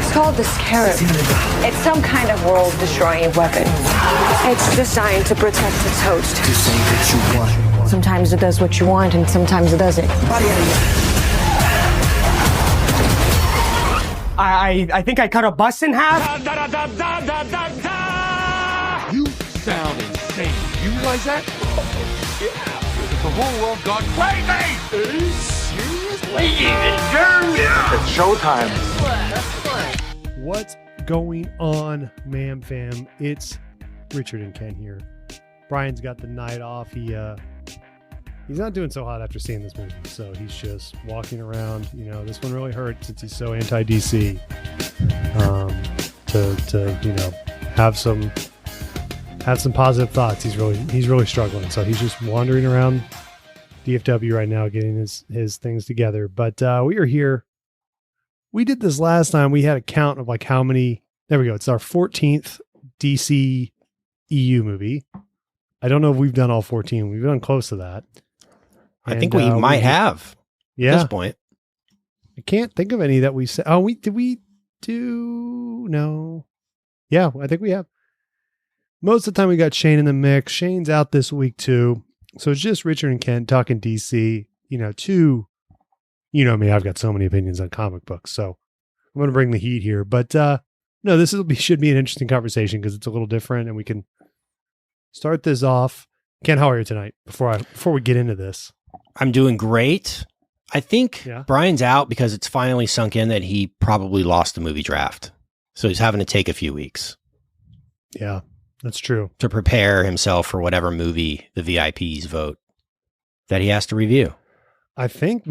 It's called the Scarab. It's some kind of world-destroying weapon. It's designed to protect its host. To say what you want. Sometimes it does what you want, and sometimes it doesn't. I think I cut a bus in half. You sound insane. You realize that? Yeah. The whole world gone crazy! Seriously? It's showtime. What's going on, Mam Fam? It's Richard and Ken here. Brian's got the night off. He's not doing so hot after seeing this movie, so he's just walking around. You know, this one really hurt since he's so anti-DC. To have some positive thoughts. He's really struggling. So he's just wandering around DFW right now, getting his things together. But we are here. We did this last time. We had a count of like how many. There we go. It's our 14th DCEU movie. I don't know if we've done all 14. We've done close to that. I think we might have. Yeah. At this point. I can't think of any that we said. Oh, did we do? No. Yeah, I think we have. Most of the time we got Shane in the mix. Shane's out this week too. So it's just Richard and Ken talking DC, you know me, I've got so many opinions on comic books. So I'm going to bring the heat here, but no, this should be an interesting conversation because it's a little different and we can start this off. Ken, how are you tonight before we get into this? I'm doing great. I think Brian's out because it's finally sunk in that he probably lost the movie draft. So he's having to take a few weeks. Yeah. That's true. To prepare himself for whatever movie the VIPs vote that he has to review. I think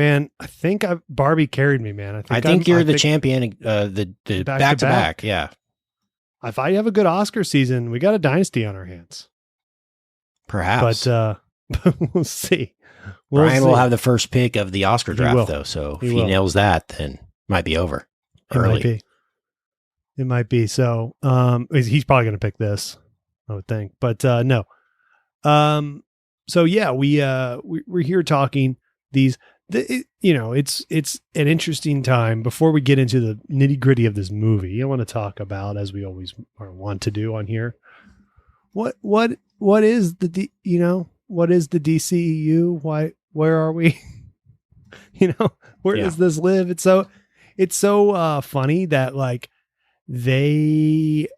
Barbie carried me, man. I think you're the champion, the back to back. Yeah. If I have a good Oscar season, we got a dynasty on our hands. Perhaps. But we'll see. Brian will have the first pick of the Oscar draft, though. So if he nails that, then it might be over early. It might be. So he's probably going to pick this, I would think, but no. So yeah, we're here talking these. It's an interesting time. Before we get into the nitty gritty of this movie, I want to talk about, as we always want to do on here, what is what is the DCEU? Where are we? Where does this live? It's so funny that like they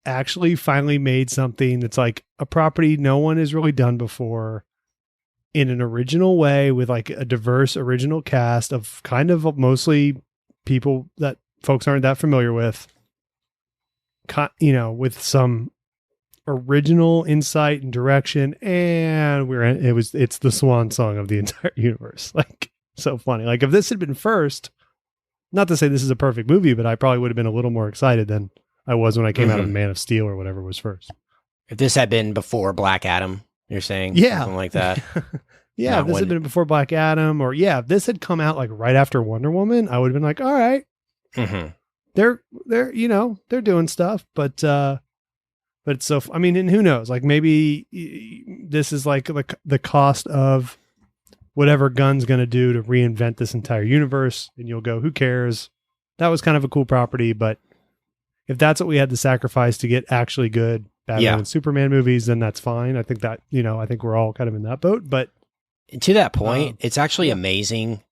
actually finally made something that's like a property no one has really done before in an original way with like a diverse original cast of kind of mostly people that folks aren't that familiar with, with some original insight and direction. And it's the swan song of the entire universe. Like, so funny. Like if this had been first, not to say this is a perfect movie, but I probably would have been a little more excited than I was when I came out of Man of Steel or whatever was first. If this had been before Black Adam, you're saying something like that. If this had been before Black Adam, or if this had come out like right after Wonder Woman, I would have been like, all right, they're doing stuff, but it's so, and who knows, like maybe this is like the cost of whatever Gunn's going to do to reinvent this entire universe. And you'll go, who cares? That was kind of a cool property, but if that's what we had to sacrifice to get actually good Batman and Superman movies, then that's fine. I think that, I think we're all kind of in that boat, but to that point, it's actually amazing.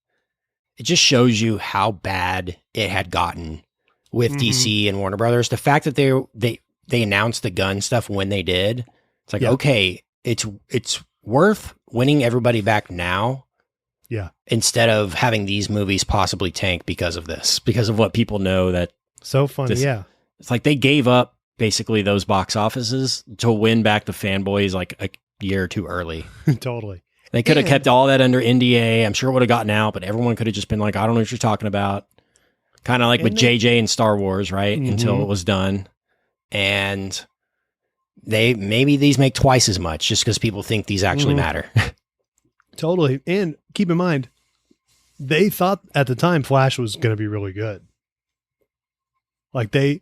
It just shows you how bad it had gotten with DC and Warner Brothers. The fact that they announced the Gunn stuff when they did, it's like, okay, it's worth winning everybody back now. Yeah. Instead of having these movies possibly tank because of this, because of what people know that. So funny. It's like they gave up basically those box offices to win back the fanboys like a year or two early. Totally. They could have kept all that under NDA. I'm sure it would have gotten out, but everyone could have just been like, I don't know what you're talking about. Kind of like with JJ and Star Wars, right? Until it was done. And maybe these make twice as much just because people think these actually matter. Totally. And keep in mind, they thought at the time Flash was going to be really good. Like they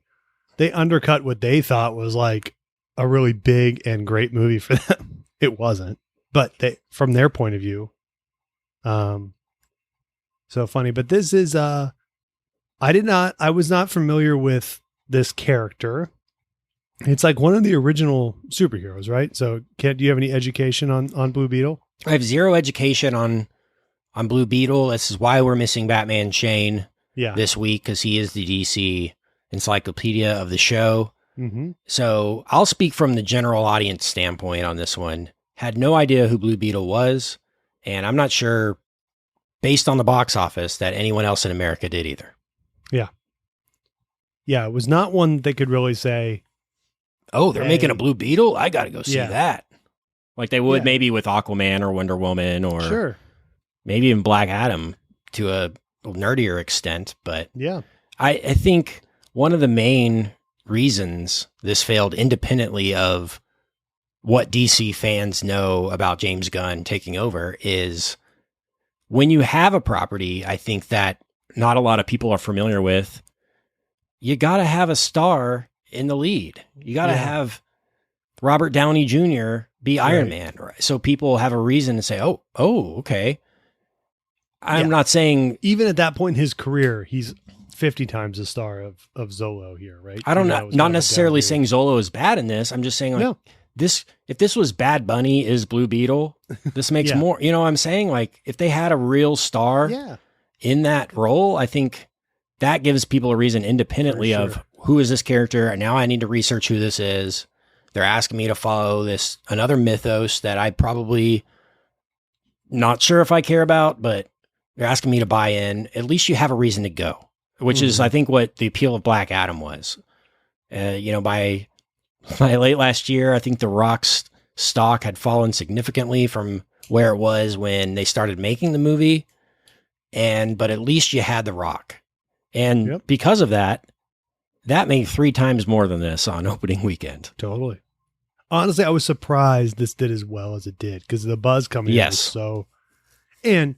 undercut what they thought was like a really big and great movie for them. It wasn't, but from their point of view, so funny. But this is I was not familiar with this character. It's like one of the original superheroes, right? So, do you have any education on Blue Beetle? I have zero education on Blue Beetle. This is why we're missing Batman Shane this week, because he is the DC encyclopedia of the show. Mm-hmm. So I'll speak from the general audience standpoint on this one. Had no idea who Blue Beetle was, and I'm not sure, based on the box office, that anyone else in America did either. Yeah, it was not one they could really say, oh, they're making a Blue Beetle? I got to go see Yeah. that. Like they would maybe with Aquaman or Wonder Woman or sure. maybe even Black Adam to a nerdier extent. But Yeah. I think one of the main reasons this failed, independently of what DC fans know about James Gunn taking over, is when you have a property, I think that not a lot of people are familiar with, you got to have a star in the lead. You got to have Robert Downey Jr. be Iron Man. Right? So people have a reason to say, oh, okay. I'm not saying... Even at that point in his career, he's 50 times the star of Zolo here, right? I don't know. Not necessarily saying Zolo is bad in this. I'm just saying, like, this, if this was Bad Bunny is Blue Beetle, this makes more, you know what I'm saying? Like, if they had a real star in that role, I think that gives people a reason independently of who is this character? And now I need to research who this is. They're asking me to follow this, another mythos that I probably not sure if I care about, but they're asking me to buy in. At least you have a reason to go, which is, I think, what the appeal of Black Adam was. You know, by late last year, I think The Rock's stock had fallen significantly from where it was when they started making the movie. But at least you had The Rock. And because of that, that made 3 times more than this on opening weekend. Totally. Honestly, I was surprised this did as well as it did, because the buzz coming in was so... And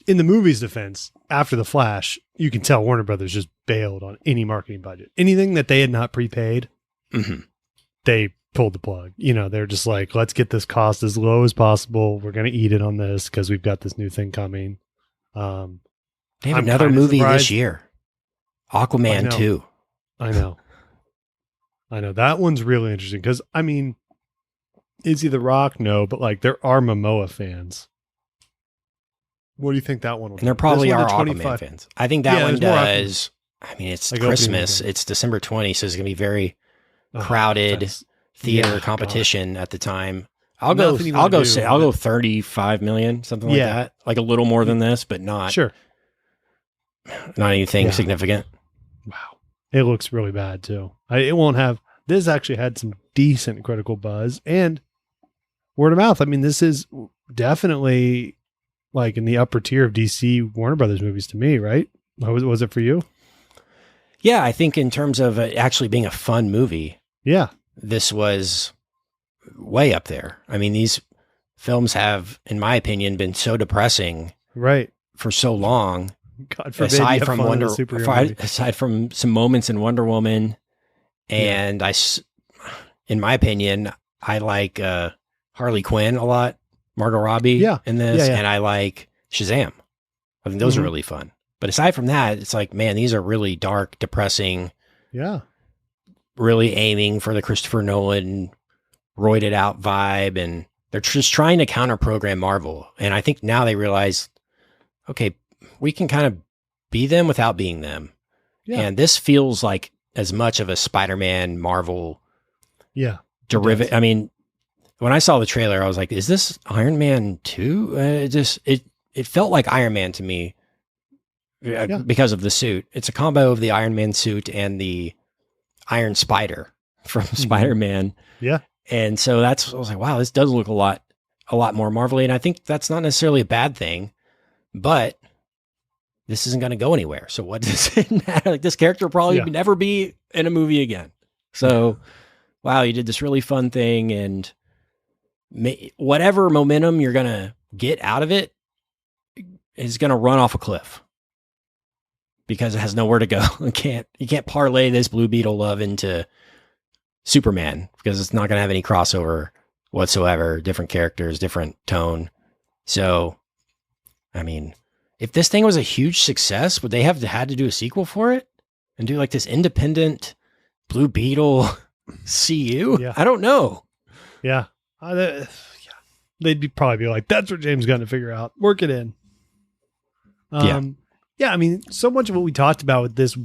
in the movie's defense, after The Flash, you can tell Warner Brothers just bailed on any marketing budget. Anything that they had not prepaid, they pulled the plug. You know, they're just like, let's get this cost as low as possible. We're going to eat it on this because we've got this new thing coming. They have another movie this year. Aquaman 2. I know. That one's really interesting because, I mean, is he The Rock? No, but like there are Momoa fans. What do you think that one will do? And there probably are Aquaman fans. I think that one does. I mean, it's like Christmas. It's December 20, so it's going to be very crowded theater competition at the time. I'll go 35 million, something like that. Like a little more than this, but not anything significant. Wow. It looks really bad too. It won't have, this actually had some decent critical buzz and word of mouth. I mean, this is definitely like in the upper tier of DC Warner Brothers movies to me, right? Was it for you? Yeah, I think in terms of actually being a fun movie, this was way up there. I mean, these films have, in my opinion, been so depressing for so long. God forbid, aside from some moments in Wonder Woman, and in my opinion, I like Harley Quinn a lot, Margot Robbie in this, and I like Shazam. I think those are really fun. But aside from that, it's like, man, these are really dark, depressing. Yeah, really aiming for the Christopher Nolan roided out vibe, and they're just trying to counter program Marvel. And I think now they realize, okay, we can kind of be them without being them. Yeah. And this feels like as much of a Spider-Man Marvel derivative. I mean, when I saw the trailer, I was like, is this Iron Man 2? It felt like Iron Man to me because of the suit. It's a combo of the Iron Man suit and the Iron Spider from Spider-Man. Yeah. And so I was like, wow, this does look a lot more Marvel-y. And I think that's not necessarily a bad thing, but this isn't going to go anywhere. So what does it matter? Like, this character will probably never be in a movie again. So, wow, you did this really fun thing, and whatever momentum you're going to get out of it is going to run off a cliff because it has nowhere to go. You can't parlay this Blue Beetle love into Superman because it's not going to have any crossover whatsoever. Different characters, different tone. So, I mean, if this thing was a huge success, would they have had to do a sequel for it and do like this independent Blue Beetle CU? Yeah. I don't know. Yeah. They'd probably be like, that's what James Gunn to figure out. Work it in. Yeah. I mean, so much of what we talked about with this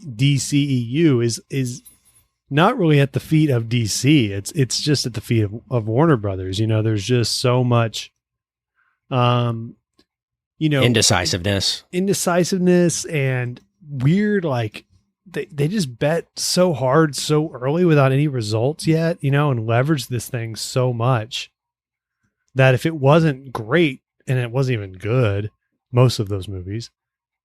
DCEU is not really at the feet of DC. It's just at the feet of Warner Brothers. You know, there's just so much, indecisiveness and weird, like they just bet so hard so early without any results yet, you know, and leverage this thing so much that if it wasn't great, and it wasn't even good, most of those movies,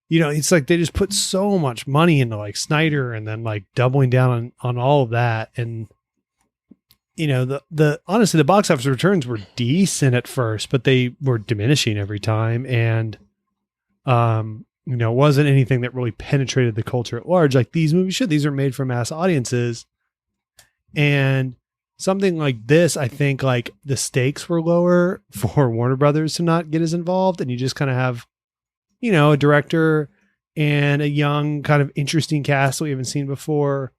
you know, it's like they just put so much money into like Snyder and then like doubling down on all of that. And, you know, honestly, the box office returns were decent at first, but they were diminishing every time. And, you know, it wasn't anything that really penetrated the culture at large. Like these movies should. These are made for mass audiences. And something like this, I think like the stakes were lower for Warner Brothers to not get as involved. And you just kind of have, you know, a director and a young kind of interesting cast that we haven't seen before.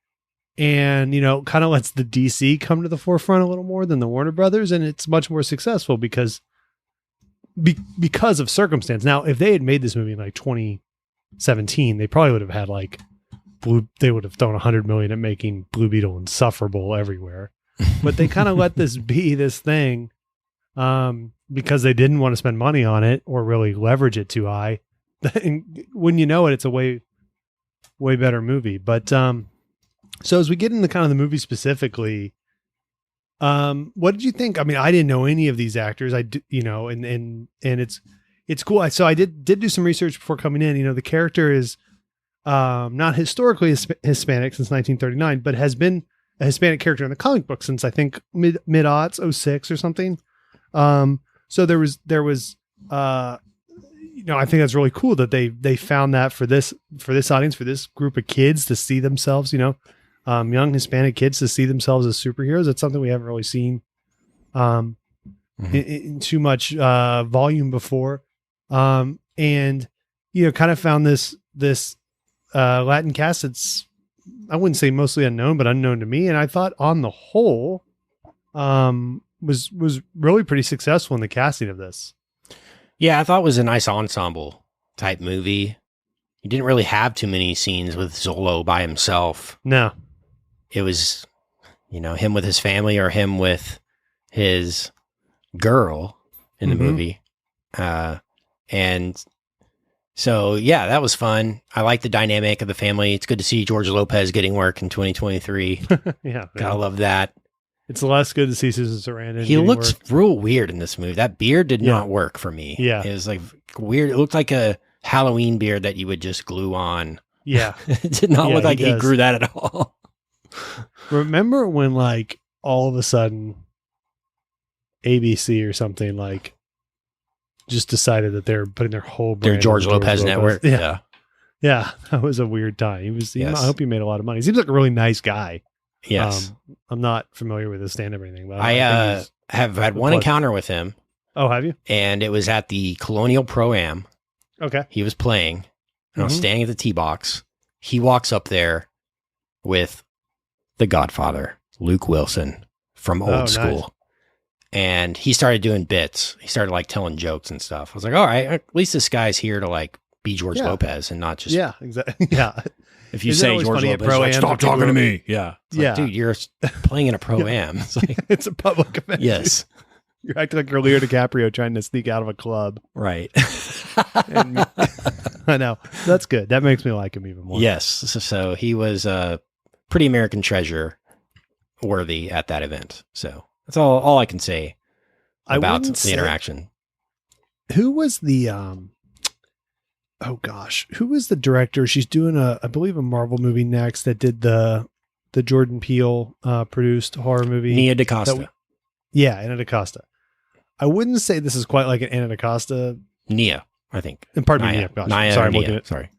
And, you know, kind of lets the DC come to the forefront a little more than the Warner Brothers. And it's much more successful because of circumstance. Now, if they had made this movie in like 2017, they probably would have had like they would have thrown 100 million at making Blue Beetle insufferable everywhere. But they kind of let this be this thing because they didn't want to spend money on it or really leverage it too high. When you know it, it's a way better movie. But so as we get into kind of the movie specifically, what did you think? I mean, I didn't know any of these actors. And it's cool. So I did do some research before coming in. You know, the character is not historically Hispanic since 1939, but has been a Hispanic character in the comic book since I think mid-aughts, 06 or something. So there was you know, I think that's really cool that they found that for this audience, for this group of kids to see themselves, you know, young Hispanic kids to see themselves as superheroes. It's something we haven't really seen in too much volume before. And, you know, kind of found this Latin cast that's, I wouldn't say mostly unknown, but unknown to me. And I thought on the whole was really pretty successful in the casting of this. Yeah, I thought it was a nice ensemble type movie. You didn't really have too many scenes with Zolo by himself. No. It was, you know, him with his family or him with his girl in the movie. And so, yeah, that was fun. I like the dynamic of the family. It's good to see George Lopez getting work in 2023. Yeah. Gotta love that. It's less good to see Susan Sarandon. He looks real weird in this movie. That beard did not work for me. Yeah. It was like weird. It looked like a Halloween beard that you would just glue on. Yeah. It did not look like he grew that at all. Remember when like all of a sudden ABC or something like just decided that they're putting their whole brand their George Lopez network. Yeah. Yeah. That was a weird time. I hope he made a lot of money. He seems like a really nice guy. Yes. I'm not familiar with his stand-up or anything, but I have had one encounter with him. Oh, have you? And it was at the Colonial Pro-Am. Okay. He was playing, and I was standing at the tee box. He walks up there with the Godfather, Luke Wilson from Old School. Nice. And he started doing bits. He started like telling jokes and stuff. I was like, all right, at least this guy's here to like be George Lopez and not just. Yeah, exactly. Yeah. If you say George Lopez, like, stop talking to me. Yeah. It's like, dude, you're playing in a pro-am. It's like, it's a public event. Yes. You're acting like you're Leo DiCaprio trying to sneak out of a club. Right. I know. That's good. That makes me like him even more. Yes. So he was pretty American treasure worthy at that event. So that's all I can say about the interaction. Who was the oh gosh, who was the director? She's doing I believe a Marvel movie next that did the Jordan Peele produced horror movie. Nia DaCosta. Anna DaCosta. I wouldn't say this is quite like an Anna DaCosta. Nia, I think. And pardon me, Nia. Gosh, sorry,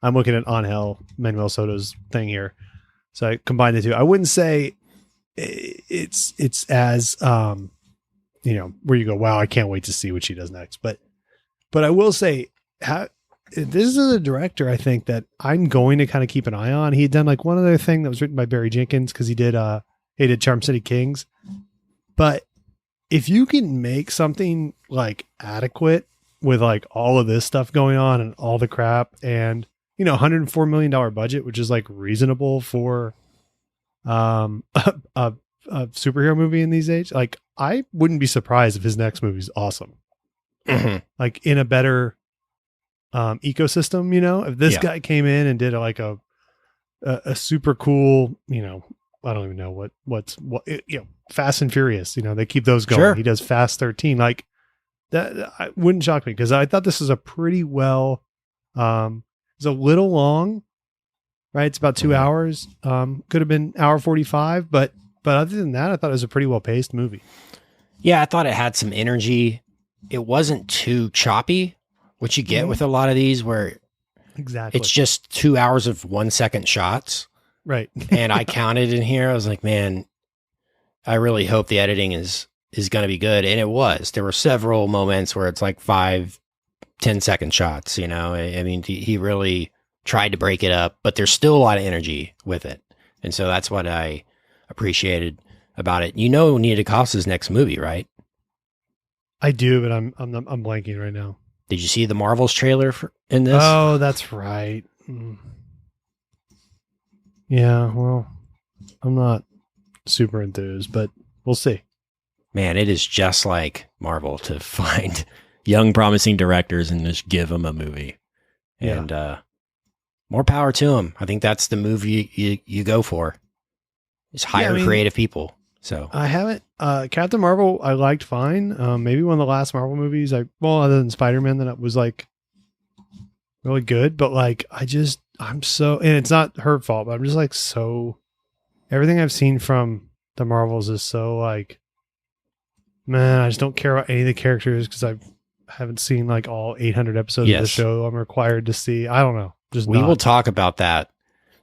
I'm looking at Angel Manuel Soto's thing here. So I combined the two. I wouldn't say it's as you know, where you go, wow, I can't wait to see what she does next. But I will say this is a director I think that I'm going to kind of keep an eye on. He had done like one other thing that was written by Barry Jenkins because he did Charm City Kings. But if you can make something like adequate with like all of this stuff going on and all the crap and, $104 million budget, which is like reasonable for a superhero movie in these days, like I wouldn't be surprised if his next movie is awesome. Mhm. Like in a better ecosystem, if this guy came in and did like a super cool, I don't even know what Fast and Furious, they keep those going. Sure. He does Fast 13. Like that wouldn't shock me because I thought this was a pretty well, it's a little long, right? It's about 2 hours. Could have been hour 45, but other than that, I thought it was a pretty well paced movie. Yeah, I thought it had some energy. It wasn't too choppy, which you get with a lot of these where Exactly. it's just 2 hours of 1 second shots. Right. And I counted in here. I was like, man, I really hope the editing is going to be good. And it was. There were several moments where it's like 5-10 second shots, I mean, he really tried to break it up, but there's still a lot of energy with it. And so that's what I appreciated about it. Nia DaCosta's next movie, right? I do, but I'm blanking right now. Did you see the Marvels trailer in this? Oh, that's right. Yeah, well, I'm not super enthused, but we'll see. Man, it is just like Marvel to find young, promising directors and just give them a movie. And more power to them. I think that's the move you go for. Is hire creative people. So I haven't. Captain Marvel, I liked fine. Maybe one of the last Marvel movies. Other than Spider-Man, that was like really good. But like, I'm so, and it's not her fault, but I'm just like so. Everything I've seen from the Marvels is so like, man, I just don't care about any of the characters because I haven't seen like all 800 episodes of the show I'm required to see. I don't know. We will talk about that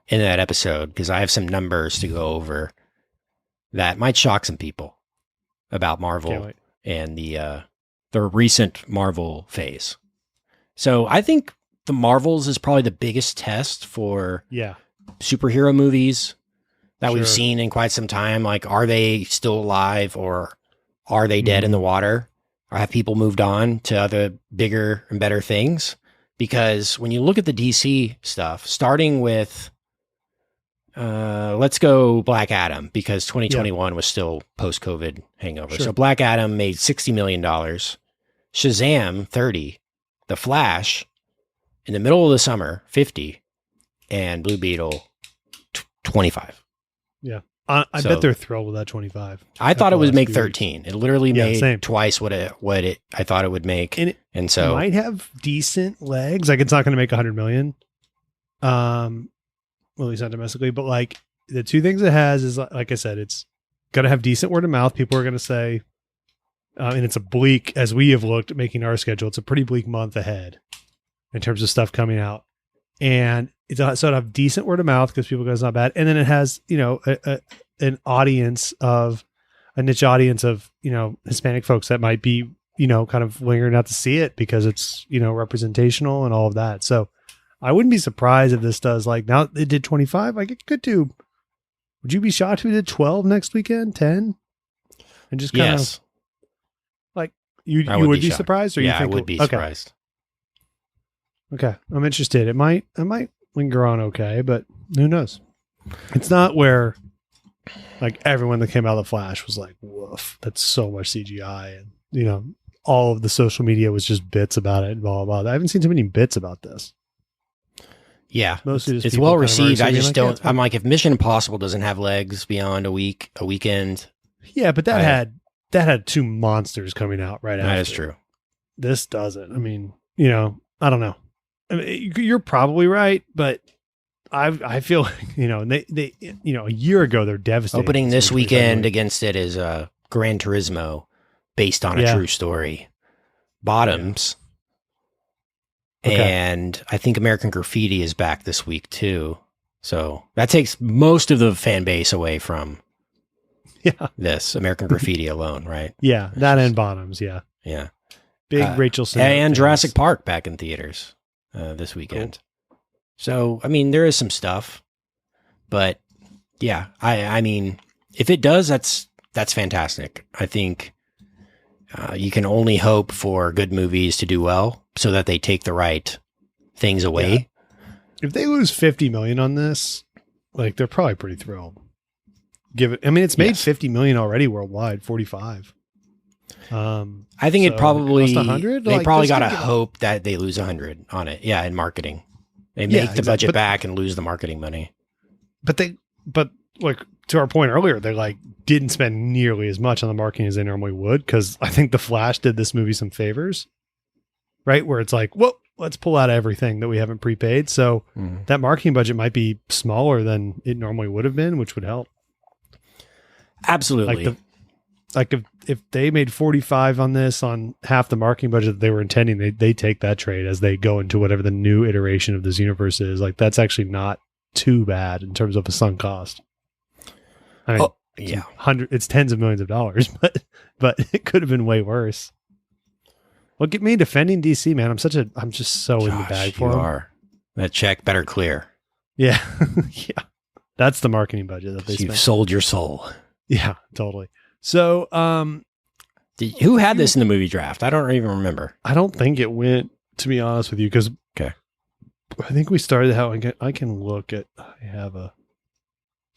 in that episode because I have some numbers to go over that might shock some people about Marvel and the recent Marvel phase. So I think the Marvels is probably the biggest test for superhero movies that we've seen in quite some time. Like, are they still alive or are they dead in the water? Or have people moved on to other bigger and better things? Because when you look at the DC stuff, starting with, let's go Black Adam, because 2021 was still post-COVID hangover. So Black Adam made $60 million. Shazam, 30. The Flash, in the middle of the summer, 50. And Blue Beetle, 25. Yeah. I bet they're thrilled with that 25. I thought it would make 13. It literally made twice what I thought it would make. And so it might have decent legs. Like, it's not going to make 100 million. Well, at least not domestically, but like the two things it has is, like I said, it's going to have decent word of mouth. People are going to say, and it's a bleak, as we have looked at making our schedule, it's a pretty bleak month ahead in terms of stuff coming out. And so it'll have decent word of mouth because people go, it's not bad. And then it has, an audience of a niche audience of, Hispanic folks that might be, kind of lingering out to see it because it's, representational and all of that. So I wouldn't be surprised if this does, like, now it did 25, like it could do. Would you be shocked if we did 12 next weekend, 10? And just kind of like, you would be surprised, or you think I would be surprised. Okay. I'm interested. It might linger on okay, but who knows? It's not where like everyone that came out of the Flash was like, woof, that's so much CGI. And, all of the social media was just bits about it and blah, blah, blah. I haven't seen too many bits about this. Yeah. Mostly it's well received. I just don't, I'm like, if Mission Impossible doesn't have legs beyond a weekend. Yeah, but that had two monsters coming out right after. That is true. This doesn't. I mean, I don't know. I mean, you're probably right, but I feel like, they a year ago they're devastated. Opening this weekend against it is Gran Turismo, based on a true story. Bottoms. Okay. And I think American Graffiti is back this week too. So that takes most of the fan base away from this American Graffiti alone, right? Yeah, that and Bottoms, yeah. Yeah. Big Rachel Sennott and fans. Jurassic Park back in theaters this weekend. Cool. So, I mean, there is some stuff, but yeah, I mean, if it does, that's fantastic. I think you can only hope for good movies to do well so that they take the right things away. Yeah. If they lose 50 million on this, like, they're probably pretty thrilled. I mean, it's made 50 million already worldwide, 45. I think it probably, 100? they like, probably got to hope that they lose 100 on it. Yeah. In marketing, they make the budget back and lose the marketing money. But like, to our point earlier, they like didn't spend nearly as much on the marketing as they normally would. Cause I think The Flash did this movie some favors, right? Where it's like, well, let's pull out everything that we haven't prepaid. So that marketing budget might be smaller than it normally would have been, which would help. Absolutely. Like if they made 45 on this on half the marketing budget that they were intending, they take that trade as they go into whatever the new iteration of this universe is. Like, that's actually not too bad in terms of a sunk cost. I mean, it's tens of millions of dollars, but it could have been way worse. Well, get me defending DC, man. I'm just so in the bag for them. That check better clear. Yeah. Yeah. That's the marketing budget that they spent. You've sold your soul. Yeah, totally. So, who had this in the movie draft? I don't even remember. I don't think it went, to be honest with you, because I think we started how I can look at. I have a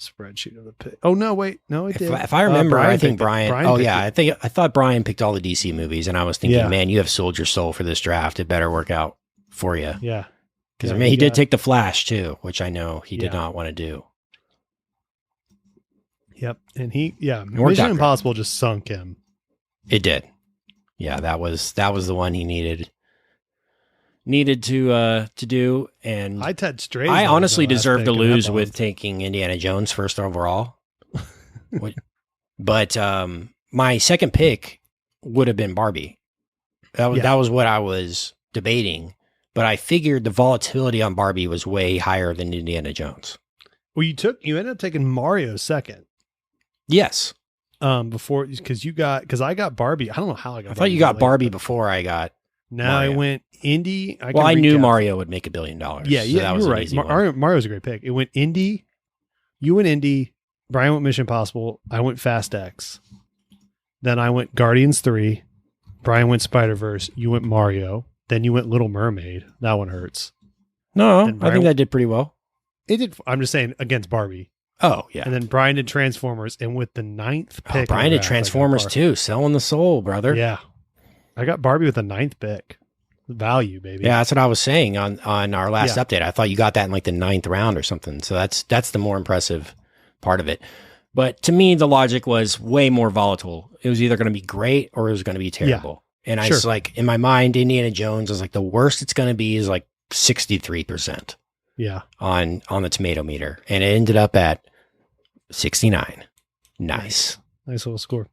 spreadsheet of the pick. Oh no, wait, no, it did. If I remember, I think Brian. I thought Brian picked all the DC movies, and I was thinking, man, you have sold your soul for this draft. It better work out for you. Yeah, because I mean, he did take the Flash too, which I know he did not want to do. Yep. And Mission Impossible just sunk him. It did. Yeah, that was the one he needed to do. And I honestly deserve to lose with taking Indiana Jones first overall. But my second pick would have been Barbie. That was what I was debating. But I figured the volatility on Barbie was way higher than Indiana Jones. Well, you ended up taking Mario second. Yes. Because I got Barbie. I don't know how I got. I thought you got Barbie before I got. No, Mario. I went Indy. I knew Mario would make $1 billion. Yeah, so that was you're right. Mario's a great pick. It went Indy. You went Indy. Brian went Mission Impossible. I went Fast X. Then I went Guardians 3. Brian went Spider-Verse. You went Mario. Then you went Little Mermaid. That one hurts. No, I think that did pretty well. It did. I'm just saying against Barbie. Oh, yeah. And then Brian did Transformers, and with the 9th pick. Brian did Transformers too, selling the soul, brother. Yeah. I got Barbie with the 9th pick. Value, baby. Yeah, that's what I was saying on our last update. I thought you got that in like the 9th round or something. So that's the more impressive part of it. But to me, the logic was way more volatile. It was either going to be great or it was going to be terrible. Yeah. And I was like, in my mind, Indiana Jones was like, the worst it's going to be is like 63%. Yeah. On the tomato meter. And it ended up at 69. Nice little score.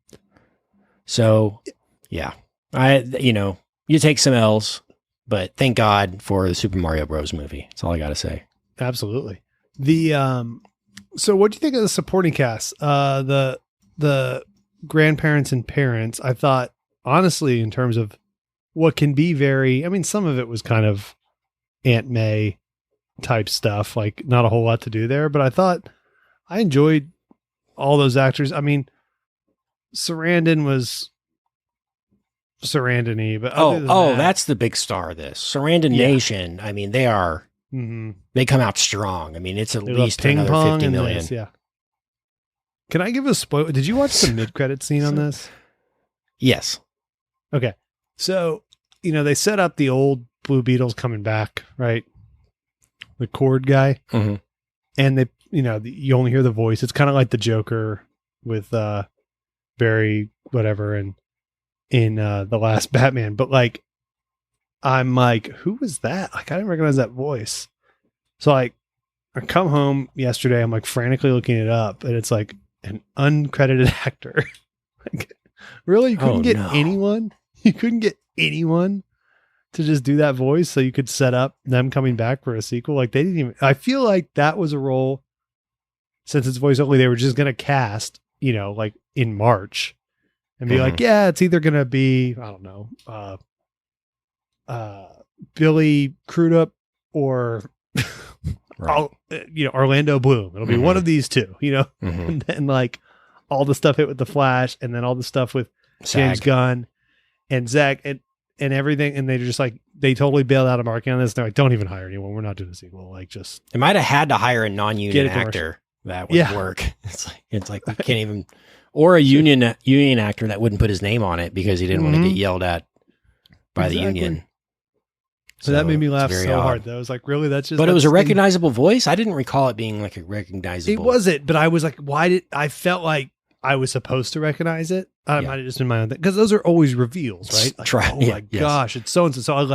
So yeah, you take some L's, but thank God for the Super Mario Bros. Movie. That's all I got to say. Absolutely. So what do you think of the supporting cast? The grandparents and parents, I thought, honestly, in terms of what can be some of it was kind of Aunt May type stuff, like not a whole lot to do there, but I thought I enjoyed all those actors. I mean, Sarandon was Sarandon-y, but that's the big star of this Sarandon Nation. I mean, they are they come out strong. I mean, it's at least another 50 million. Yeah. Can I give a spoiler? Did you watch the mid-credit scene on this? Yes. Okay. So, they set up the old Blue Beetles coming back, right? The Cord guy. Mm-hmm. And they, you only hear the voice. It's kind of like the Joker with Barry, whatever, and in the last Batman. But like, I'm like, who was that? Like, I didn't recognize that voice. So like, I come home yesterday. I'm like frantically looking it up, and it's like an uncredited actor. Like, really, you couldn't get anyone? You couldn't get anyone to just do that voice so you could set up them coming back for a sequel? Like, they didn't even. I feel like that was a role, since it's voice only, they were just going to cast, like in March and be like, yeah, it's either going to be, I don't know, Billy Crudup or Right. Orlando Bloom. It'll be one of these two, Mhm. and then like all the stuff hit with the Flash, and then all the stuff with James SAG. Gunn and Zach and everything. And they're just like, they totally bailed out of marketing on this. They're like, don't even hire anyone. We're not doing a sequel. Like, just They might have had to hire a Get non-union a commercial. actor that would Yeah. work. It's like we can't even, or a union actor that wouldn't put his name on it because he didn't want to get yelled at by the Exactly. union. so that made me it's laugh very so odd. hard. That was like, really? That's just. But it was a that's- recognizable voice. I didn't recall it being like a recognizable. It wasn't, but I was like, I felt like I was supposed to recognize it. I Yeah. might have just been my own thing because those are always reveals, right? Like, Try- oh yeah, my yes. gosh, it's so and so. So I was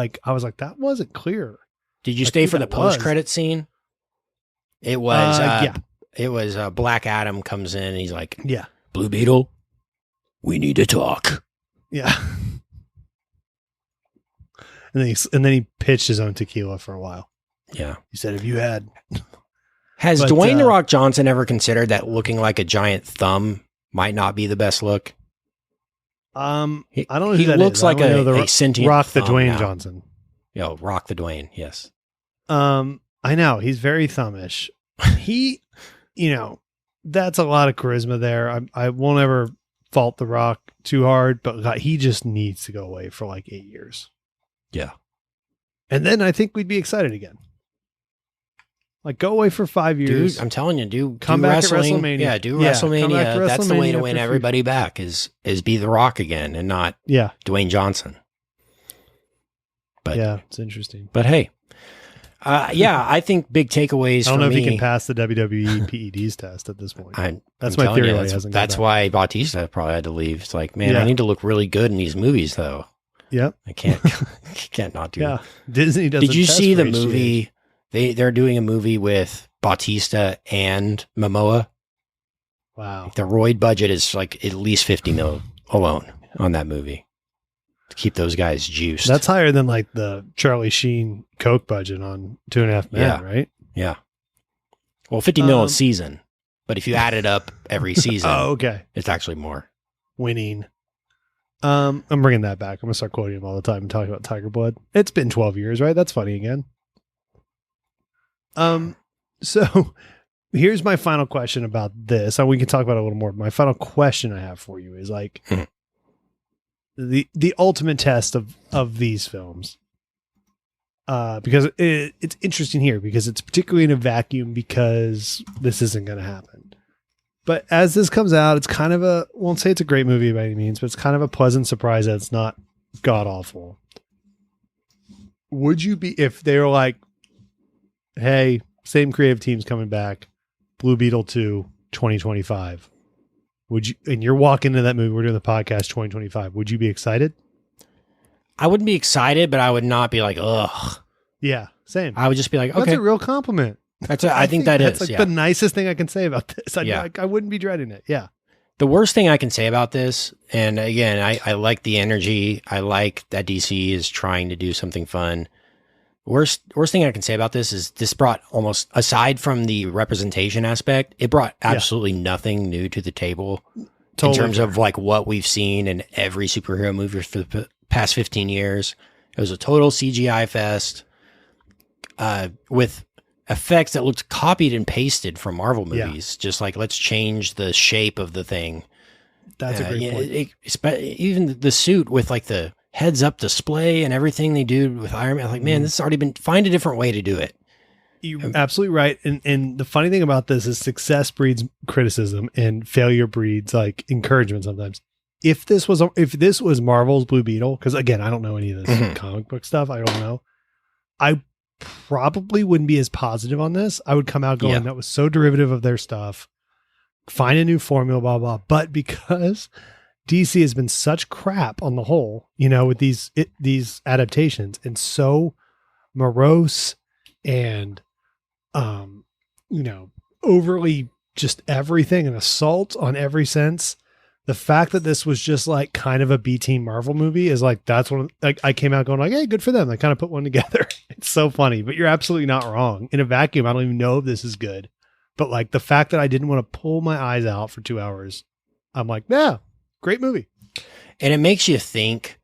like, that wasn't clear. Did you like stay who for the that was. post-credit scene? It was, Yeah. It was Black Adam comes in and he's like, Yeah, Blue Beetle, we need to talk. yeah. and then he pitched his own tequila for a while. Yeah. He said, "If you had." Has But, Dwayne The Rock Johnson ever considered that looking like a giant thumb might not be the best look? I don't know. He who that looks is. I like only know a sentient Rock the thumb Dwayne now. Johnson. Rock the Dwayne. Yes. I know he's very thumbish. He, that's a lot of charisma there. I won't ever fault The Rock too hard, but God, he just needs to go away for like 8 years. Yeah. And then I think we'd be excited again. Like, go away for 5 years. Dude, I'm telling you, do Come do back at wrestling. WrestleMania. Yeah, do Yeah, come WrestleMania. back to That's the way to WrestleMania win for everybody back is be The Rock again and not Yeah. Dwayne Johnson. But Yeah. It's interesting. But hey, I think big takeaways. I don't for know if me, he can pass the WWE PEDs test at this point. That's I'm my telling theory you, why he that's hasn't gone that's back. why Bautista probably had to leave. It's like, man, Yeah. I need to look really good in these movies, though. Yep. I can't can't not do. Yeah. Disney does. Did you see the movie? They're doing a movie with Bautista and Momoa. Wow. The roid budget is like at least 50 mil alone on that movie to keep those guys juiced. That's higher than like the Charlie Sheen Coke budget on 2.5 Men, Yeah. right? yeah. Well, 50 mil a season, but if you add it up every season, Oh, okay. it's actually more. Winning. I'm bringing that back. I'm gonna start quoting him all the time and talking about Tiger Blood. It's been 12 years, right? That's funny again. So here's my final question about this. And we can talk about it a little more. My final question I have for you is like the ultimate test of these films. Because it's interesting here because it's particularly in a vacuum because this isn't going to happen. But as this comes out, it's kind of won't say it's a great movie by any means, but it's kind of a pleasant surprise that it's not god awful. Would you be, if they were like, hey, same creative team's coming back, Blue Beetle 2, 2025. Would you, and you're walking into that movie, we're doing the podcast 2025. Would you be excited? I wouldn't be excited, but I would not be like, ugh. Yeah, same. I would just be like, That's okay. a real compliment. I think that that's is. like Yeah. the nicest thing I can say about this. Yeah. I wouldn't be dreading it. Yeah. The worst thing I can say about this, and again, I like the energy. I like that DC is trying to do something fun. Worst thing I can say about this is this brought almost, aside from the representation aspect, it brought absolutely nothing new to the table in terms of like what we've seen in every superhero movie for the past 15 years. It was a total CGI fest with effects that looked copied and pasted from Marvel movies. Just like, let's change the shape of the thing. That's a great point. Even the suit with like the heads up display and everything they do with Iron Man. Like, man, this has already been, find a different way to do it. You're absolutely right. And the funny thing about this is success breeds criticism and failure breeds like encouragement sometimes. If this was Marvel's Blue Beetle, because again, I don't know any of this comic book stuff. I don't know. I probably wouldn't be as positive on this. I would come out going, that was so derivative of their stuff. Find a new formula, blah, blah. But because DC has been such crap on the whole, with these adaptations and so morose and, overly just everything, an assault on every sense. The fact that this was just like kind of a B team Marvel movie is like, that's one. Like I came out going like, hey, good for them. They kind of put one together. It's so funny, but you're absolutely not wrong. In a vacuum, I don't even know if this is good, but like the fact that I didn't want to pull my eyes out for 2 hours, I'm like, yeah, great movie. And it makes you think,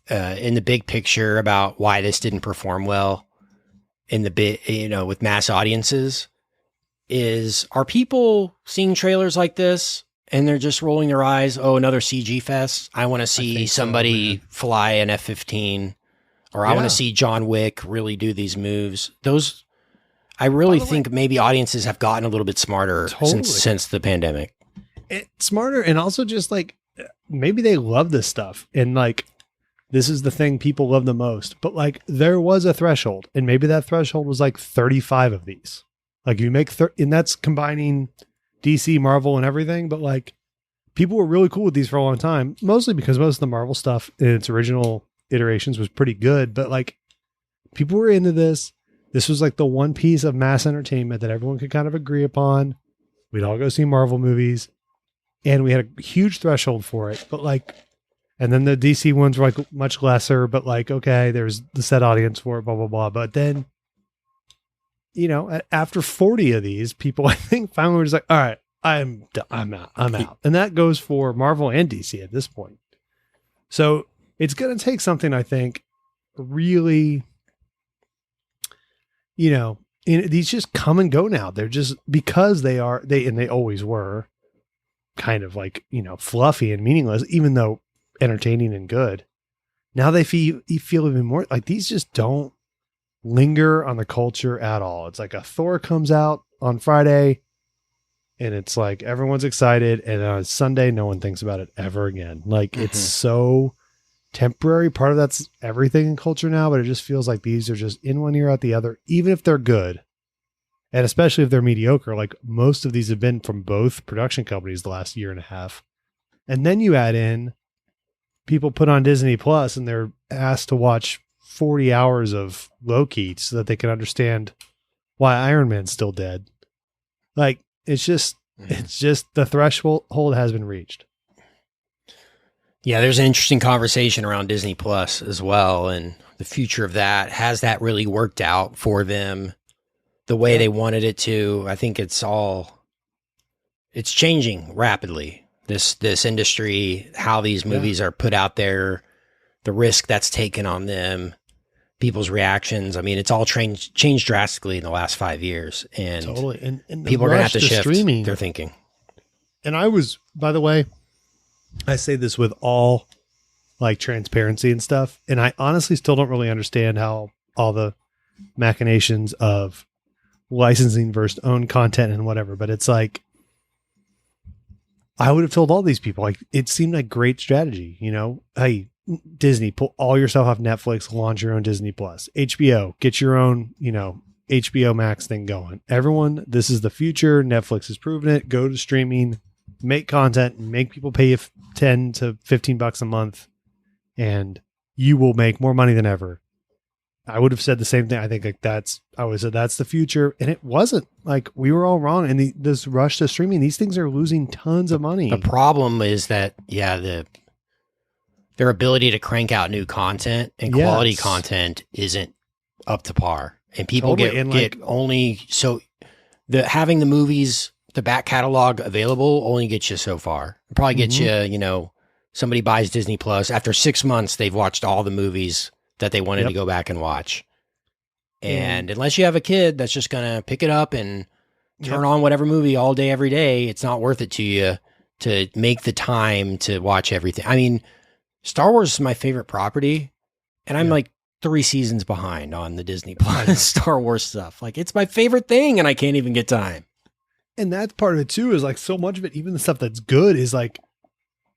in the big picture about why this didn't perform well in the bit, with mass audiences are people seeing trailers like this and they're just rolling their eyes? Oh, another CG fest. I want to see somebody fly an F-15, or I want to see John Wick really do these moves. I really think maybe audiences have gotten a little bit smarter since the pandemic. It's smarter, and also just like maybe they love this stuff, and like this is the thing people love the most. But like there was a threshold, and maybe that threshold was like 35 of these. Like you make and that's combining DC, Marvel, and everything. But like people were really cool with these for a long time, mostly because most of the Marvel stuff in its original iterations was pretty good. But like people were into this. This was like the one piece of mass entertainment that everyone could kind of agree upon. We'd all go see Marvel movies, and we had a huge threshold for it. But like, and then the DC ones were like much lesser, but like, okay, there's the set audience for it, blah, blah, blah. But then, after 40 of these, people, I think finally were just like, all right, I'm out. And that goes for Marvel and DC at this point. So it's going to take something, I think, really, these just come and go now. They're just, because they always were kind of like, fluffy and meaningless, even though entertaining and good. Now you feel even more like these just don't linger on the culture at all. It's like a Thor comes out on Friday and it's like everyone's excited, and on Sunday no one thinks about it ever again. Like it's so temporary. Part of that's everything in culture now, but it just feels like these are just in one ear out the other, even if they're good. And especially if they're mediocre, like most of these have been from both production companies the last year and a half. And then you add in people put on Disney Plus and they're asked to watch 40 hours of Loki so that they can understand why Iron Man's still dead. Like it's just the threshold has been reached. Yeah, there's an interesting conversation around Disney Plus as well, and the future of that. Has that really worked out for them the way they wanted it to? I think it's changing rapidly. This industry, how these movies are put out there, the risk that's taken on them, people's reactions. I mean, it's all changed drastically in the last 5 years, and totally. And people are going to have to shift their thinking. And I was, by the way, I say this with all like transparency and stuff, and I honestly still don't really understand how all the machinations of licensing versus own content and whatever, but it's like, I would have told all these people, like, it seemed like great strategy, hey, Disney, pull all your stuff off Netflix, launch your own Disney Plus, HBO, get your own, HBO Max thing going. Everyone, this is the future. Netflix has proven it. Go to streaming, make content, make people pay you $10 to $15 a month, and you will make more money than ever. I would have said the same thing. I think I would have said that's the future. And it wasn't. Like, we were all wrong. And this rush to streaming, these things are losing tons of money. The problem is that, their ability to crank out new content and quality content isn't up to par. And people get only, so having the movies, the back catalog available only gets you so far. It probably gets you, somebody buys Disney Plus. After 6 months, they've watched all the movies that they wanted to go back and watch. And unless you have a kid that's just going to pick it up and turn on whatever movie all day, every day, it's not worth it to you to make the time to watch everything. I mean, Star Wars is my favorite property, and I'm like 3 seasons behind on the Disney Plus Star Wars stuff. Like, it's my favorite thing, and I can't even get time. And that's part of it too, is like so much of it, even the stuff that's good, is like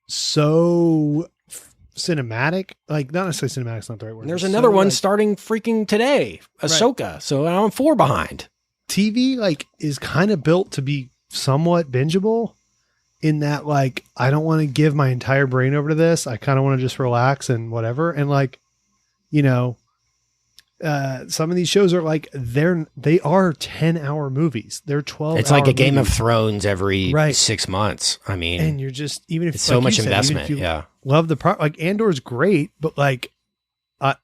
so cinematic. Like, not necessarily cinematic, is not the right word. And there's another one starting freaking today, Ahsoka. Right. So I'm 4 behind. TV like is kind of built to be somewhat bingeable, in that, like, I don't want to give my entire brain over to this. I kind of want to just relax and whatever. And like, some of these shows are like, they are 10-hour movies. They're 12. It's like a Game of Thrones every 6 months. I mean, and you're just, even if it's so much investment. Love the like Andor's great, but like,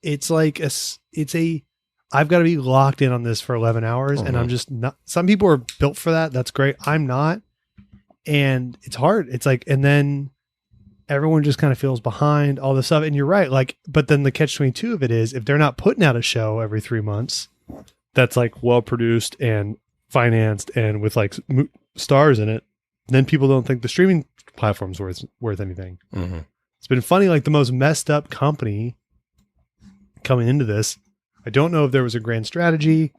it's like I've got to be locked in on this for 11 hours, and I'm just not. Some people are built for that. That's great. I'm not. And it's hard. It's like, and then everyone just kind of feels behind all this stuff. And you're right. Like, but then the catch-22 of it is if they're not putting out a show every 3 months, that's like well produced and financed and with like stars in it, then people don't think the streaming platform's worth anything. Mm-hmm. It's been funny. Like the most messed up company coming into this, I don't know if there was a grand strategy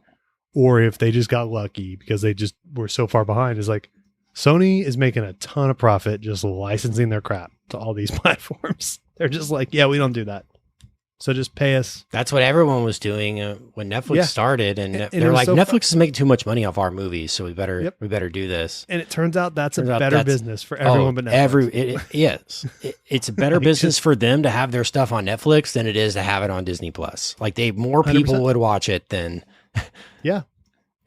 or if they just got lucky because they just were so far behind. Is like Sony is making a ton of profit just licensing their crap to all these platforms. They're just like, yeah, we don't do that. So just pay us. That's what everyone was doing when Netflix started, and they're like, so Netflix is making too much money off our movies, so we better do this. And it turns out that's a better business for everyone but Netflix. Yes, it's a better business for them to have their stuff on Netflix than it is to have it on Disney Plus. Like more people 100%. Would watch it than yeah,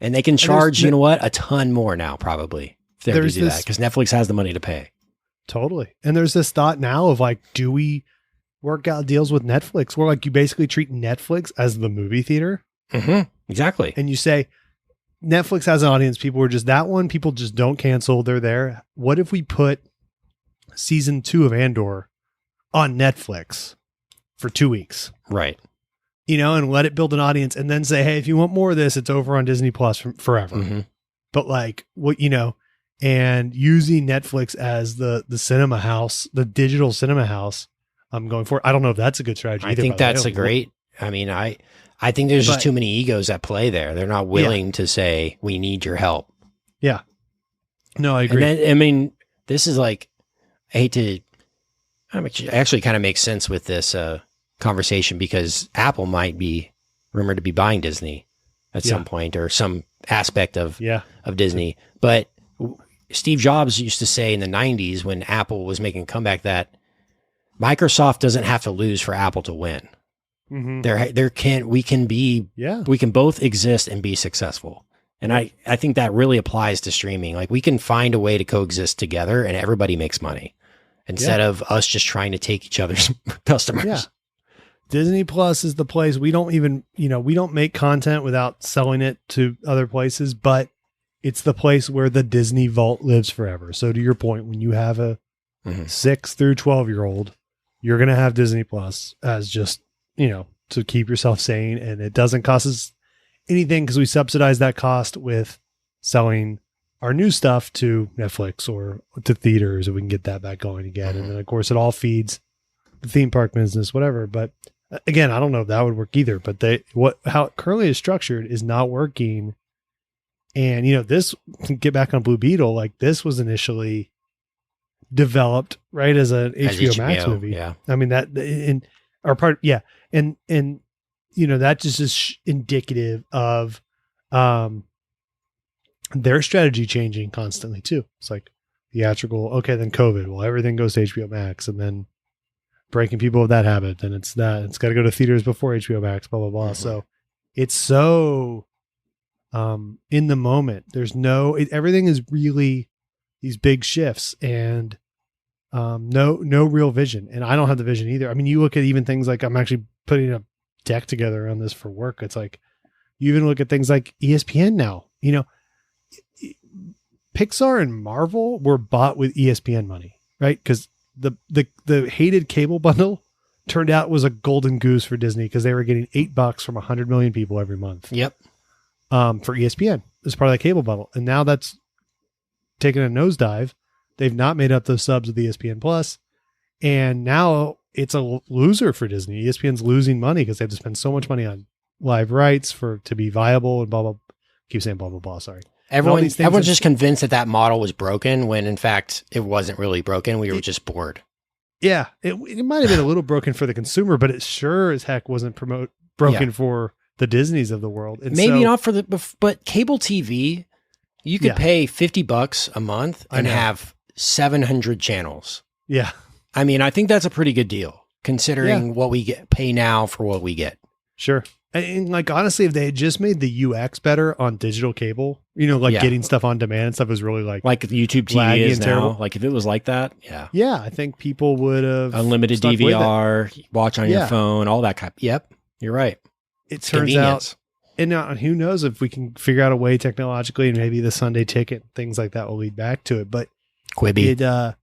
and they can charge a ton more now probably if they do that because Netflix has the money to pay. Totally. And there's this thought now of like, do we work out deals with Netflix where like you basically treat Netflix as the movie theater? Mm-hmm. Exactly. And you say Netflix has an audience. People are just that one. People just don't cancel. They're there. What if we put season 2 of Andor on Netflix for 2 weeks? Right. You know, and let it build an audience and then say, hey, if you want more of this, it's over on Disney Plus forever. Mm-hmm. But like what, you know, and using Netflix as the cinema house, the digital cinema house, I'm going for. I don't know if that's a good strategy. I think that's a great. I mean, I think there's just too many egos at play there. They're not willing to say we need your help. Yeah. No, I agree. And then, I mean, this is like, I hate to. Actually, kind of makes sense with this conversation because Apple might be rumored to be buying Disney at some point or some aspect of Disney, but Steve Jobs used to say in the 90s when Apple was making a comeback that Microsoft doesn't have to lose for Apple to win. Mm-hmm. We can both exist and be successful. And I think that really applies to streaming. Like we can find a way to coexist together and everybody makes money instead of us just trying to take each other's customers. Yeah. Disney Plus is the place we don't even, we don't make content without selling it to other places, but it's the place where the Disney vault lives forever. So to your point, when you have a 6 through 12-year-old, you're going to have Disney Plus as just, to keep yourself sane. And it doesn't cost us anything because we subsidize that cost with selling our new stuff to Netflix or to theaters, and we can get that back going again. And then of course it all feeds the theme park business, whatever. But again, I don't know if that would work either, but how it currently is structured is not working. And, this, get back on Blue Beetle, like this was initially developed right as an HBO Max movie. Yeah. I mean that in our part. Yeah. And, that just is indicative of, their strategy changing constantly too. It's like theatrical. Okay. Then COVID. Well, everything goes to HBO Max and then breaking people of that habit. Then it's got to go to theaters before HBO Max, blah, blah, blah. Mm-hmm. So it's so, in the moment, there's everything is really these big shifts and, no real vision. And I don't have the vision either. I mean, you look at even things like I'm actually putting a deck together on this for work. It's like, you even look at things like ESPN now, Pixar and Marvel were bought with ESPN money, right? Cause the hated cable bundle turned out was a golden goose for Disney because they were getting $8 from 100 million people every month. Yep. For ESPN as part of that cable bundle. And now that's taken a nosedive. They've not made up those subs with ESPN Plus. And now it's a loser for Disney. ESPN's losing money because they have to spend so much money on live rights to be viable and blah, blah. Keep saying blah, blah, blah. Sorry. Everyone's just convinced that modeled was broken when in fact it wasn't really broken. We were just bored. Yeah. It might have been a little broken for the consumer, but it sure as heck wasn't broken for the Disneys of the world. And maybe not but cable TV, you could pay $50 a month and have 700 channels. Yeah. I mean, I think that's a pretty good deal considering what we pay now for what we get. Sure. And like, honestly, if they had just made the UX better on digital cable, getting stuff on demand and stuff is really like YouTube TV is now. Terrible. Like if it was like that. Yeah. Yeah. I think people would have unlimited DVR, watch on your phone, all that kind. Yep. You're right. It turns out, and who knows if we can figure out a way technologically and maybe the Sunday ticket, things like that will lead back to it. But Quibi,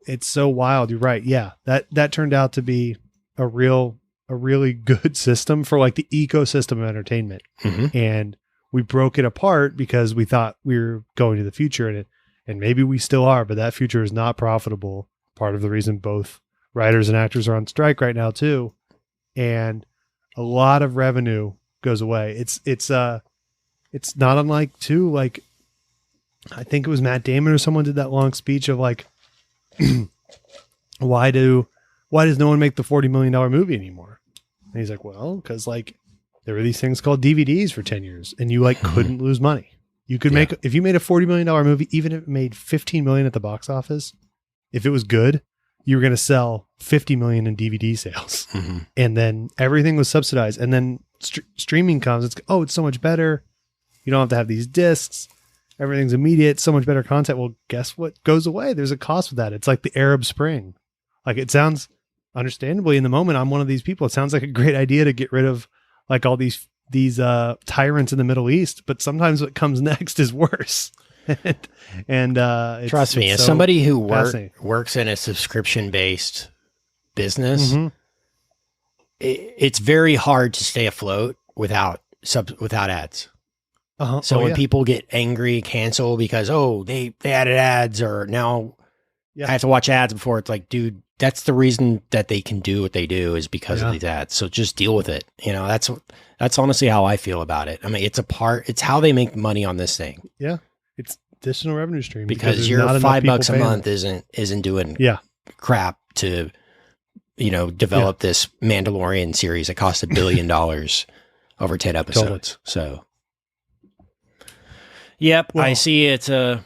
it's so wild. You're right. Yeah. That turned out to be a really good system for like the ecosystem of entertainment. And we broke it apart because we thought we were going to the future and maybe we still are, but that future is not profitable. Part of the reason both writers and actors are on strike right now too. And a lot of revenue goes away. It's not unlike too, like, I think it was Matt Damon or someone did that long speech of like, why does no one make the $40 million movie anymore? And he's like, well, because like there were these things called DVDs for 10 years and you like couldn't lose money. You could make, if you made a $40 million movie, even if it made 15 million at the box office, if it was good, you were going to sell 50 million in DVD sales. And then everything was subsidized. And then streaming comes, it's so much better. You don't have to have these discs. Everything's immediate, so much better content. Well, guess what goes away? There's a cost with that. It's like the Arab Spring. Like, it sounds, understandably in the moment, I'm one of these people. It sounds like a great idea to get rid of like all these tyrants in the Middle East, but sometimes what comes next is worse. and trust me, as somebody who works in a subscription-based business, it's very hard to stay afloat without ads. So when people get angry, cancel because, they added ads, or now I have to watch ads before, it's like, dude, that's the reason that they can do what they do is because of these ads. So just deal with it. You know, that's honestly how I feel about it. I mean, it's how they make money on this thing. Yeah. It's additional revenue stream because your $5 a month isn't doing crap to, develop this Mandalorian series that cost $1 billion over 10 episodes. So, yep, I see it's going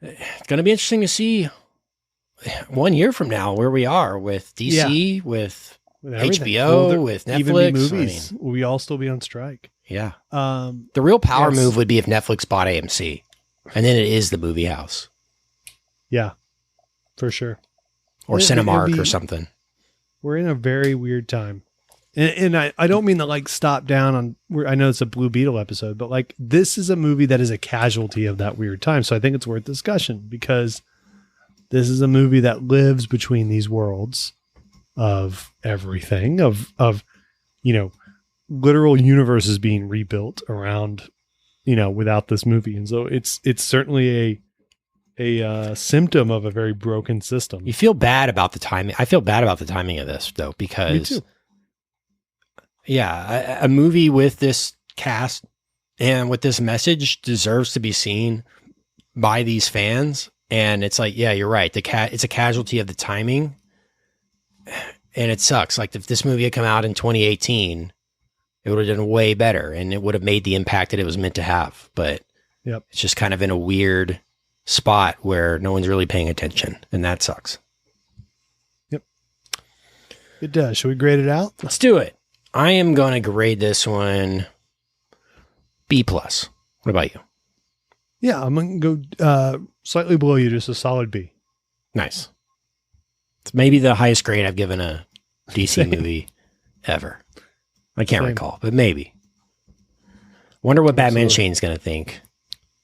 to be interesting to see 1 year from now where we are with DC, with HBO, with Netflix. Even movies. Will we all still be on strike? Yeah. The real power move would be if Netflix bought AMC, and then it is the movie house. Yeah, for sure. Or Cinemark or something. We're in a very weird time. And I don't mean to like stop down on, I know it's a Blue Beetle episode, but like this is a movie that is a casualty of that weird time. So I think it's worth discussion because this is a movie that lives between these worlds of everything, of literal universes being rebuilt around, without this movie. And so it's certainly a symptom of a very broken system. You feel bad about the timing. I feel bad about the timing of this though, because me too. Yeah, a movie with this cast and with this message deserves to be seen by these fans. And it's like, yeah, you're right. It's a casualty of the timing, and it sucks. Like if this movie had come out in 2018, it would have done way better, and it would have made the impact that it was meant to have. But it's just kind of in a weird spot where no one's really paying attention, and that sucks. Yep, it does. Should we grade it out? Let's do it. I am going to grade this one B+. What about you? Yeah, I'm going to go slightly below you, just a solid B. Nice. It's maybe the highest grade I've given a DC movie ever. I can't recall, but maybe. Wonder what Batman Shane's going to think.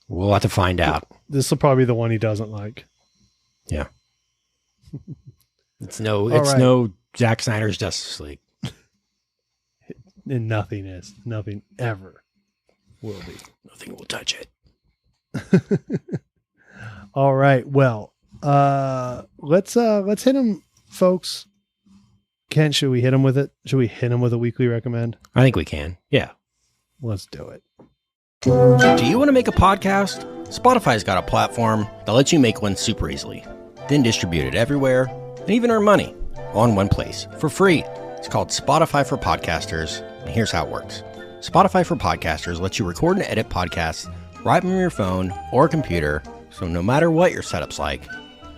We'll have to find out. This will probably be the one he doesn't like. Yeah. It's no Zack Snyder's Justice League. And nothing is. Nothing ever will be. Nothing will touch it. All right. Well, let's hit him, folks. Ken, should we hit him with it? Should we hit him with a weekly recommend? I think we can. Yeah. Let's do it. Do you want to make a podcast? Spotify's got a platform that lets you make one super easily, then distribute it everywhere, and even earn money all in one place for free. It's called Spotify for Podcasters, and here's how it works. Spotify for Podcasters lets you record and edit podcasts right from your phone or computer, so no matter what your setup's like,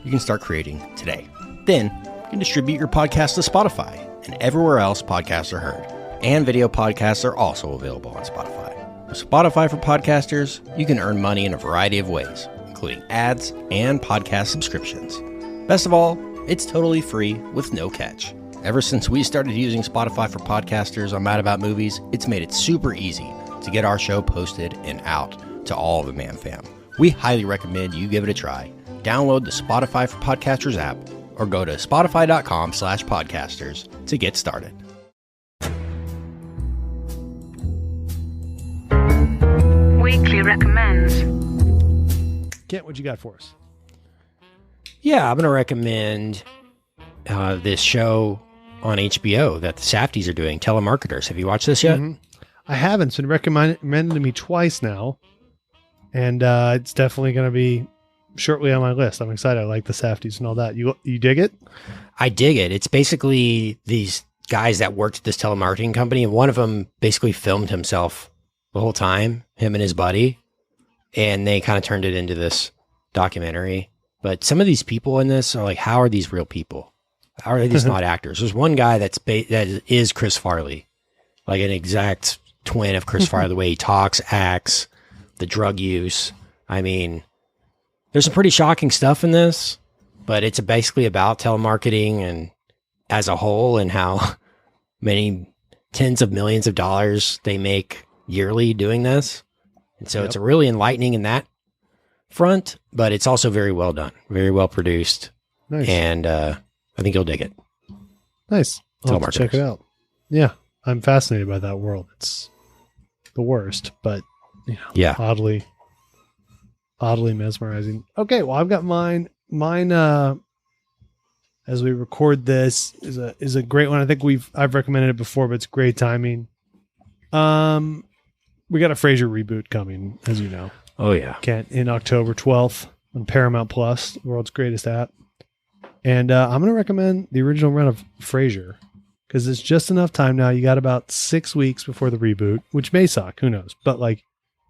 you can start creating today. Then, you can distribute your podcast to Spotify and everywhere else podcasts are heard. And video podcasts are also available on Spotify. With Spotify for Podcasters, you can earn money in a variety of ways, including ads and podcast subscriptions. Best of all, it's totally free with no catch. Ever since we started using Spotify for Podcasters on Mad About Movies, it's made it super easy to get our show posted and out to all the Man Fam. We highly recommend you give it a try. download the Spotify for Podcasters app or go to spotify.com/podcasters to get started. Weekly recommends. Kent, what you got for us? Yeah, I'm going to recommend this show on HBO that the Safdies are doing, Telemarketers. Have you watched this yet? Mm-hmm. I haven't. It's been recommended to me twice now. And it's definitely going to be shortly on my list. I'm excited. I like the Safdies and all that. You dig it? I dig it. It's basically these guys that worked at this telemarketing company, and one of them basically filmed himself the whole time, him and his buddy, and they kind of turned it into this documentary. But some of these people in this are like, how are these real people? How are these not actors? There's one guy that is Chris Farley, like an exact twin of Chris Farley, the way he talks, acts, the drug use. I mean, there's some pretty shocking stuff in this, but it's basically about telemarketing and as a whole and how many tens of millions of dollars they make yearly doing this. And so it's really enlightening in that front, but it's also very well done, very well produced. Nice. And I think you'll dig it. Nice. I'll have to check it out. Yeah. I'm fascinated by that world. It's the worst, but yeah, oddly mesmerizing. Okay, well, I've got mine. Mine, as we record this, is a great one. I think I've recommended it before, but it's great timing. We got a Frasier reboot coming, as you know. Oh yeah, in October 12th on Paramount Plus, the world's greatest app. And I'm going to recommend the original run of Frasier because it's just enough time now. You got about 6 weeks before the reboot, which may suck. Who knows? But like,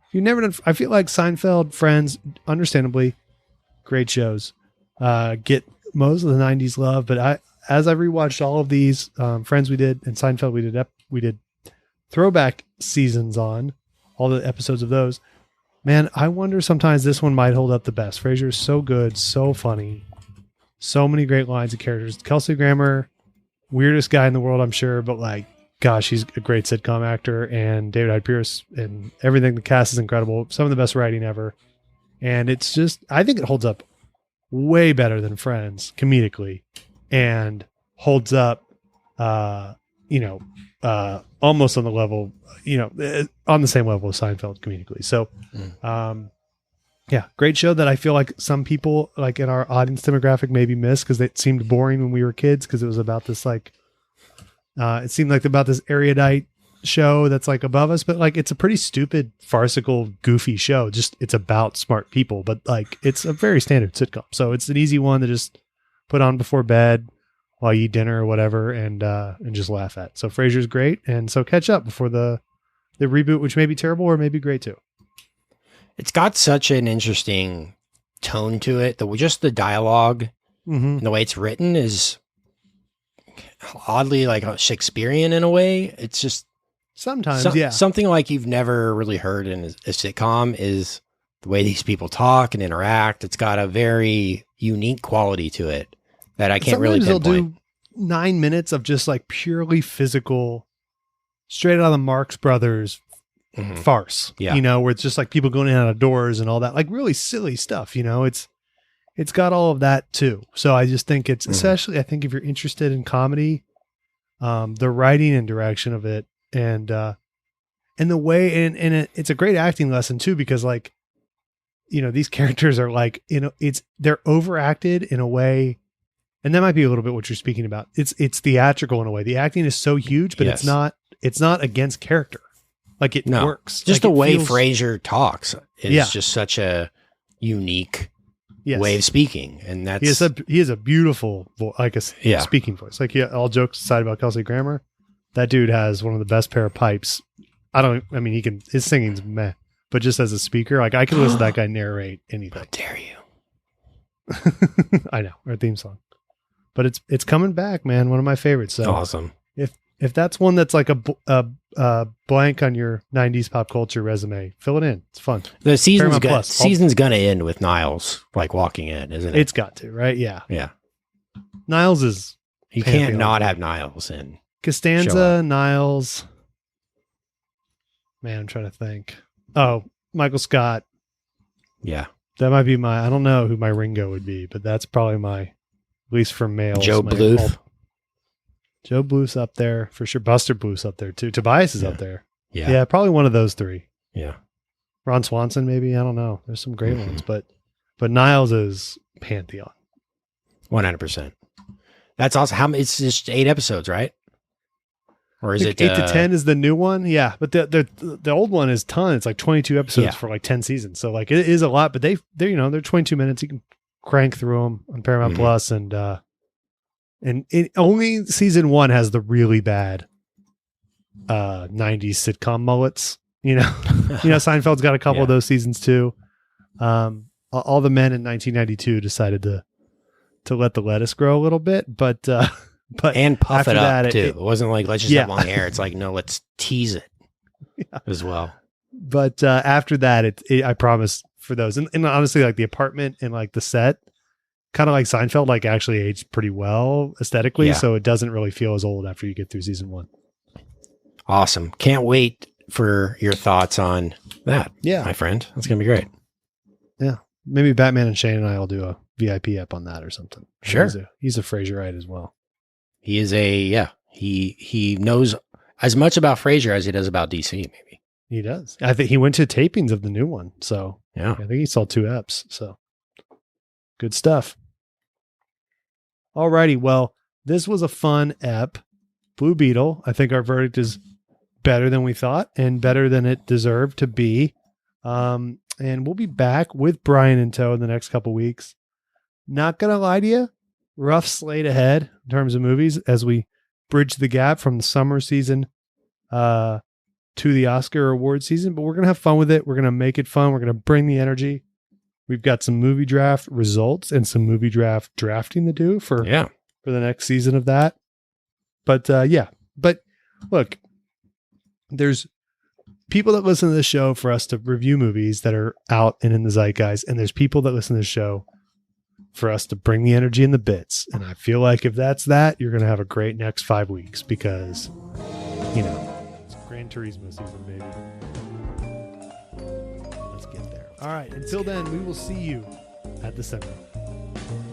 if you've never done, I feel like Seinfeld, Friends, understandably, great shows. Get most of the 90s love. But as I've rewatched all of these, Friends we did, and Seinfeld we did throwback seasons on all the episodes of those. Man, I wonder sometimes this one might hold up the best. Frasier is so good, so funny. So many great lines of characters. Kelsey Grammer, weirdest guy in the world, I'm sure, but like, gosh, he's a great sitcom actor. And David Hyde Pierce and everything. The cast is incredible. Some of the best writing ever. And it's just, I think it holds up way better than Friends comedically, and holds up, almost on the level, on the same level as Seinfeld comedically. So, yeah, great show that I feel like some people like in our audience demographic maybe missed because it seemed boring when we were kids because it was about this it seemed like about this erudite show that's like above us, but like it's a pretty stupid, farcical, goofy show. Just it's about smart people, but like it's a very standard sitcom. So it's an easy one to just put on before bed while you eat dinner or whatever and just laugh at. So Frasier's great, and so catch up before the reboot, which may be terrible or may be great too. It's got such an interesting tone to it. Just the dialogue and the way it's written is oddly like Shakespearean in a way. It's just sometimes, something like you've never really heard in a sitcom is the way these people talk and interact. It's got a very unique quality to it that I can't really pinpoint. They'll do 9 minutes of just like purely physical, straight out of the Marx Brothers farce, where it's just like people going in and out of doors and all that, like really silly stuff. It's got all of that too. So I just think it's especially, I think if you're interested in comedy, the writing and direction of it and the way, and it's a great acting lesson too, because like, these characters are like, they're overacted in a way. And that might be a little bit what you're speaking about. It's theatrical in a way. The acting is so huge, but it's not against character. Like it works. Just like the way Frasier talks is just such a unique way of speaking. And that's, he has a beautiful speaking voice. Like all jokes aside about Kelsey Grammer, that dude has one of the best pair of pipes. His singing's meh, but just as a speaker, like I could listen to that guy narrate anything. How dare you? I know, our theme song. But it's coming back, man. One of my favorites. So awesome. If that's one that's like a blank on your 90s pop culture resume, fill it in. It's fun. The season's going to end with Niles like walking in, isn't it? It's got to, right? Yeah. Yeah. Niles is... You can't not have Niles in. Costanza, Niles. Man, I'm trying to think. Oh, Michael Scott. Yeah. That might be I don't know who my Ringo would be, but that's probably at least for males. Joe Bluth. Joe Bluth's up there for sure. Buster Bluth's up there too. Tobias is up there. Yeah. Yeah, probably one of those three. Yeah. Ron Swanson, maybe. I don't know. There's some great ones, but Niles is Pantheon. 100%. That's awesome. It's just 8 episodes, right? Or is it 8 to 10 is the new one? Yeah, but the old one is ton. It's like 22 episodes for like 10 seasons. So like it is a lot, but they're 22 minutes. You can crank through them on Paramount Plus, and only season 1 has the really bad 90s sitcom mullets. Seinfeld's got a couple of those seasons too. All the men in 1992 decided to let the lettuce grow a little bit, but and puff it up too. It wasn't like let's just have long hair. It's like no, let's tease it as well. But after that, I promise for those, and honestly, like the apartment and like the set, kind of like Seinfeld, like actually aged pretty well aesthetically, so it doesn't really feel as old after you get through season 1. Awesome! Can't wait for your thoughts on that. Yeah, my friend, that's gonna be great. Yeah, maybe Batman and Shane and I will do a VIP app on that or something. Sure, he's a Frasierite as well. He is he knows as much about Frasier as he does about DC, maybe. He does. I think he went to tapings of the new one. So yeah, I think he saw 2 eps. So good stuff. Alrighty. Well, this was a fun ep. Blue Beetle. I think our verdict is better than we thought and better than it deserved to be. And we'll be back with Brian in tow in the next couple weeks. Not going to lie to you. Rough slate ahead in terms of movies as we bridge the gap from the summer season to the Oscar award season, but we're going to have fun with it. We're going to make it fun. We're going to bring the energy. We've got some movie draft results and some movie draft drafting to do for the next season of that. But but look, there's people that listen to this show for us to review movies that are out and in the zeitgeist, and there's people that listen to the show for us to bring the energy and the bits. And I feel like if that's that, you're going to have a great next 5 weeks because, it's Gran Turismo season, baby. Let's get there. All right. Until then, we will see you at the center.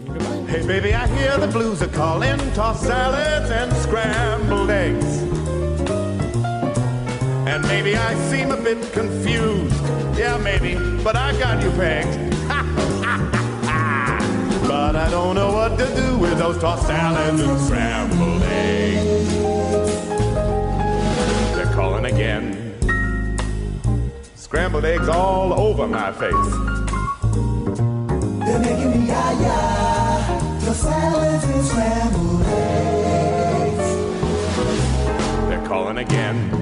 Goodbye. Hey, baby, I hear the blues are calling. Tossed salads and scrambled eggs. And maybe I seem a bit confused. Yeah, maybe, but I got you pegged. But I don't know what to do with those tossed salads and scrambled eggs. They're calling again. Scrambled eggs all over my face. They're making me yah-yah. The salads and scrambled eggs. They're calling again.